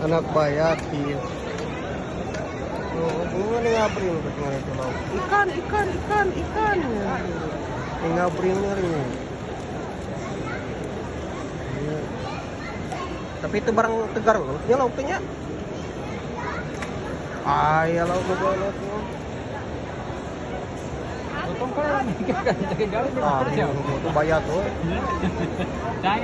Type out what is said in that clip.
Anak bayati. Oh, bunga ni ngabri mo ba't nga ito lang? Ikan. Yung ngabri mo na rin. Ayan. Tapi itu barang tegar loh. Ini lauknya. Ay, lauk mo ba lauk mo? Potong kan, galing Ah, itu bayat tuh. Jangan